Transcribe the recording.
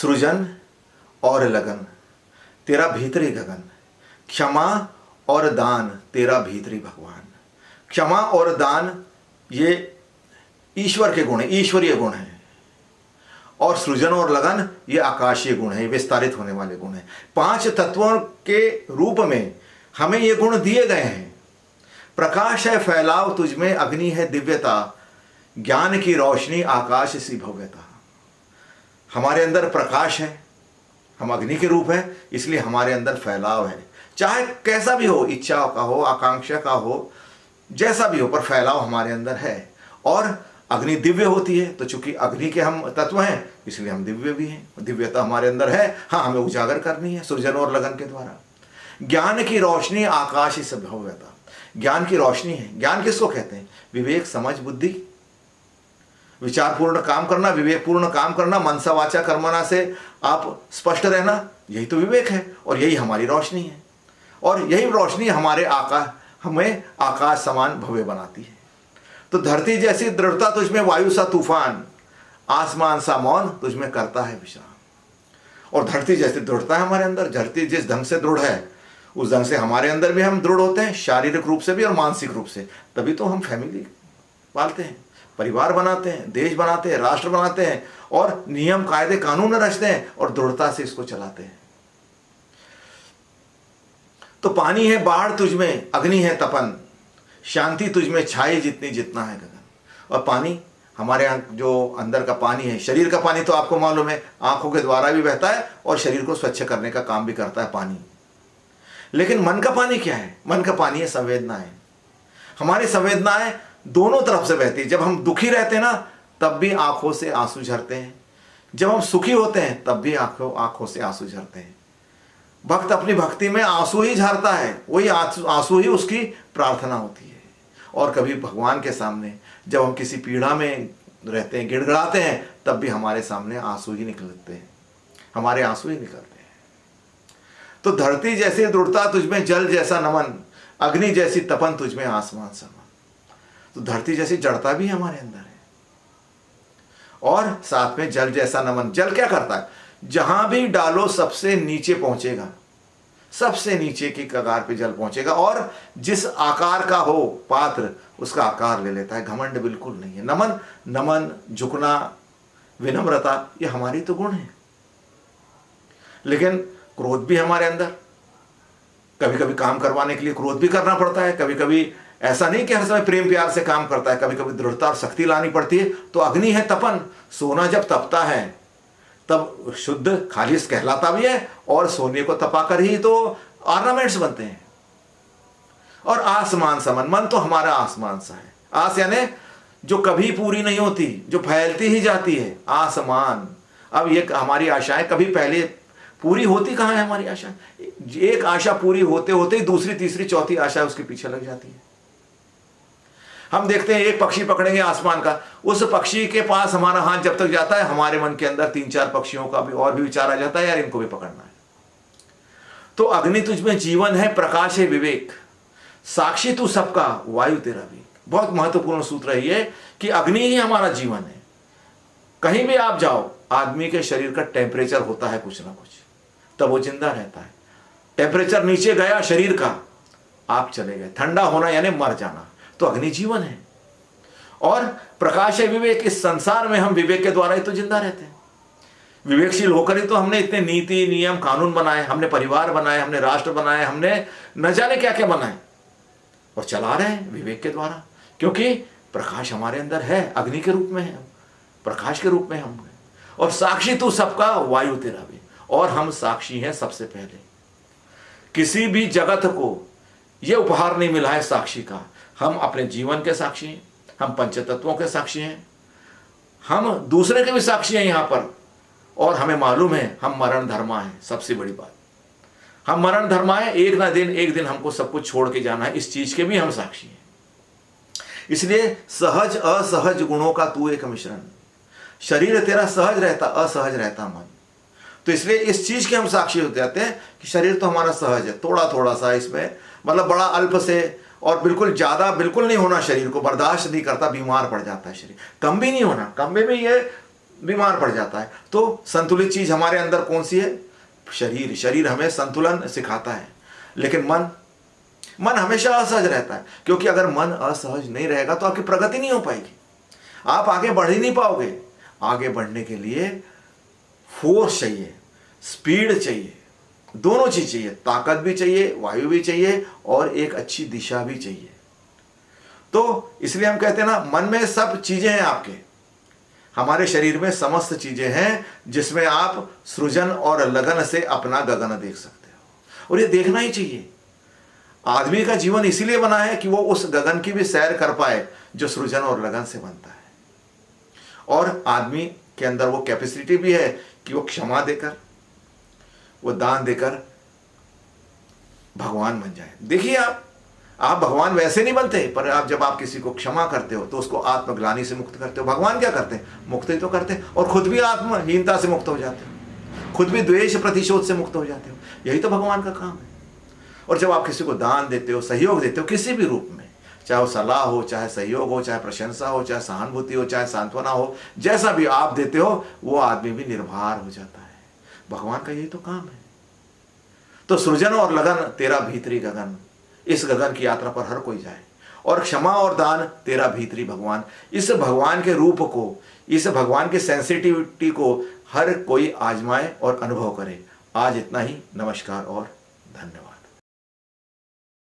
सृजन और लगन तेरा भीतरी गगन, क्षमा और दान तेरा भीतरी भगवान। क्षमा और दान ये ईश्वर के गुण है, ईश्वरीय गुण है। और सृजन और लगन ये आकाशीय गुण है, विस्तारित होने वाले गुण है। 5 तत्वों के रूप में हमें ये गुण दिए गए हैं। प्रकाश है फैलाव तुझ में, अग्नि है दिव्यता, ज्ञान की रोशनी आकाश सी भव्यता। हमारे अंदर प्रकाश है, हम अग्नि के रूप है, इसलिए हमारे अंदर फैलाव है। चाहे कैसा भी हो, इच्छा का हो, आकांक्षा का हो, जैसा भी हो, पर फैलाव हमारे अंदर है। और अग्नि दिव्य होती है, तो चूंकि अग्नि के हम तत्व हैं, इसलिए हम दिव्य भी हैं। दिव्यता हमारे अंदर है, हाँ, हमें उजागर करनी है सृजन और लगन के द्वारा। ज्ञान की रोशनी आकाश से भव्यता, ज्ञान की रोशनी है। ज्ञान किसको कहते हैं? विवेक, समझ, बुद्धि, विचारपूर्ण काम करना, विवेकपूर्ण काम करना, मनसा वाचा कर्मणा से आप स्पष्ट रहना, यही तो विवेक है। और यही हमारी रोशनी है। और यही रोशनी हमें आकाश समान भव्य बनाती है। तो धरती जैसी दृढ़ता तुझमें, वायु सा तूफान, आसमान सा मौन तुझमें करता है विश्राम। और धरती जैसी दृढ़ता है हमारे अंदर। धरती जिस ढंग से दृढ़ है, उस ढंग से हमारे अंदर भी हम दृढ़ होते हैं, शारीरिक रूप से भी और मानसिक रूप से। तभी तो हम फैमिली पालते हैं, परिवार बनाते हैं, देश बनाते हैं, राष्ट्र बनाते हैं, और नियम कायदे कानून रचते हैं, और दृढ़ता से इसको चलाते हैं। तो पानी है बाढ़ तुझमें, अग्नि है तपन, शांति तुझमें छाई जितनी जितना है गगन। और पानी हमारे यहाँ जो अंदर का पानी है, शरीर का पानी तो आपको मालूम है, आंखों के द्वारा भी बहता है और शरीर को स्वच्छ करने का काम भी करता है पानी। लेकिन मन का पानी क्या है? मन का पानी है संवेदनाएं। हमारी संवेदनाएं दोनों तरफ से बहती है। जब हम दुखी रहते हैं ना, तब भी आंखों से आंसू झरते हैं। जब हम सुखी होते हैं, तब भी आंखों से आंसू झरते हैं। भक्त अपनी भक्ति में आंसू ही झरता है, वही आंसू ही उसकी प्रार्थना होती है। और कभी भगवान के सामने जब हम किसी पीड़ा में रहते हैं, गिड़गिड़ाते हैं, तब भी हमारे सामने आंसू ही निकलते हैं, हमारे आंसू ही निकलते हैं। तो धरती जैसी दृढ़ता तुझमें, जल जैसा नमन, अग्नि जैसी तपन तुझमें आसमान समान। तो धरती जैसी जड़ता भी हमारे अंदर है, और साथ में जल जैसा नमन। जल क्या करता है? जहां भी डालो सबसे नीचे पहुंचेगा, सबसे नीचे की कगार पे जल पहुंचेगा। और जिस आकार का हो पात्र, उसका आकार ले लेता है। घमंड बिल्कुल नहीं है। नमन, झुकना, विनम्रता, ये हमारी तो गुण है। लेकिन क्रोध भी हमारे अंदर, कभी कभी काम करवाने के लिए क्रोध भी करना पड़ता है। कभी कभी ऐसा नहीं कि हर समय प्रेम प्यार से काम करता है, कभी कभी दृढ़ता और शक्ति लानी पड़ती है। तो अग्नि है तपन, सोना जब तपता है तब शुद्ध खालिस कहलाता भी है, और सोने को तपाकर ही तो ऑर्नामेंट्स बनते हैं। और आसमान समन, मन तो हमारा आसमान सा है। आस यानी जो कभी पूरी नहीं होती, जो फैलती ही जाती है, आसमान। अब ये हमारी आशाएं कभी पहले पूरी होती कहाँ है? हमारी आशा, एक आशा पूरी होते होते ही दूसरी, तीसरी, चौथी आशा उसके पीछे लग जाती है। हम देखते हैं एक पक्षी पकड़ेंगे आसमान का, उस पक्षी के पास हमारा हाथ जब तक जाता है, हमारे मन के अंदर 3-4 पक्षियों का भी और भी विचार आ जाता है, यार इनको भी पकड़ना है। तो अग्नि तुझमें जीवन है, प्रकाश है विवेक, साक्षी तू सबका, वायु तेरा वेग। बहुत महत्वपूर्ण सूत्र है ये कि अग्नि ही हमारा जीवन है। कहीं भी आप जाओ, आदमी के शरीर का टेम्परेचर होता है कुछ ना कुछ, तब वो जिंदा रहता है। टेम्परेचर नीचे गया शरीर का, आप चले गए। ठंडा होना यानी मर जाना। तो अग्नि जीवन है। और प्रकाश है विवेक। इस संसार में हम विवेक के द्वारा ही तो जिंदा रहते हैं। विवेकशील होकर ही तो हमने इतने नीति नियम कानून बनाए, हमने परिवार बनाए, हमने राष्ट्र बनाए, हमने न जाने क्या क्या बनाए, और चला रहे हैं विवेक के द्वारा। क्योंकि प्रकाश हमारे अंदर है, अग्नि के रूप में है, प्रकाश के रूप में हम हैं। और साक्षी तू सबका, वायु तेरा भी। और हम साक्षी हैं सबसे पहले। किसी भी जगत को यह उपहार नहीं मिला है साक्षी का। हम अपने जीवन के साक्षी हैं, हम पंचतत्वों के साक्षी हैं, हम दूसरे के भी साक्षी हैं यहाँ पर। और हमें मालूम है हम मरण धर्मा है। सबसे बड़ी बात, हम मरण धर्मा है। एक दिन हमको सब कुछ छोड़ के जाना है, इस चीज के भी हम साक्षी हैं। इसलिए सहज असहज गुणों का तू एक मिश्रण। शरीर तेरा सहज रहता, असहज रहता मन। तो इसलिए इस चीज के हम साक्षी हो जाते हैं कि शरीर तो हमारा सहज है, थोड़ा थोड़ा सा इसमें, मतलब बड़ा अल्प से, और बिल्कुल ज्यादा बिल्कुल नहीं होना, शरीर को बर्दाश्त नहीं करता, बीमार पड़ जाता है शरीर। कम भी नहीं होना, कम में भी ये बीमार पड़ जाता है। तो संतुलित चीज हमारे अंदर कौन सी है? शरीर। शरीर हमें संतुलन सिखाता है, लेकिन मन हमेशा असहज रहता है, क्योंकि अगर मन असहज नहीं रहेगा तो आपकी प्रगति नहीं हो पाएगी, आप आगे बढ़ ही नहीं पाओगे। आगे बढ़ने के लिए फोर्स चाहिए, स्पीड चाहिए, दोनों चीज चाहिए, ताकत भी चाहिए, वायु भी चाहिए, और एक अच्छी दिशा भी चाहिए। तो इसलिए हम कहते हैं ना, मन में सब चीजें हैं आपके, हमारे शरीर में समस्त चीजें हैं जिसमें आप सृजन और लगन से अपना गगन देख सकते हो, और ये देखना ही चाहिए। आदमी का जीवन इसीलिए बना है कि वो उस गगन की भी सैर कर पाए जो सृजन और लगन से बनता है। और आदमी के अंदर वो कैपेसिटी भी है कि वो क्षमा देकर, वो दान देकर भगवान बन जाए। देखिए, आप भगवान वैसे नहीं बनते, पर आप जब आप किसी को क्षमा करते हो तो उसको आत्मग्लानि से मुक्त करते हो। भगवान क्या करते हैं? मुक्त ही तो करते हैं, और खुद भी आत्महीनता से मुक्त हो जाते हो, खुद भी द्वेष प्रतिशोध से मुक्त हो जाते हो। यही तो भगवान का काम है। और जब आप किसी को दान देते हो, सहयोग देते हो किसी भी रूप में, चाहे वो सलाह हो, चाहे सहयोग हो, चाहे प्रशंसा हो, चाहे सहानुभूति हो, चाहे सांत्वना हो, जैसा भी आप देते हो वो आदमी भी निर्भर हो जाता है। भगवान का यही तो काम है। तो सृजन और लगन तेरा भीतरी गगन, इस गगन की यात्रा पर हर कोई जाए, और क्षमा और दान तेरा भीतरी भगवान। इस भगवान के रूप को, इस भगवान के सेंसिटिविटी को हर कोई आजमाए और अनुभव करे। आज इतना ही। नमस्कार और धन्यवाद।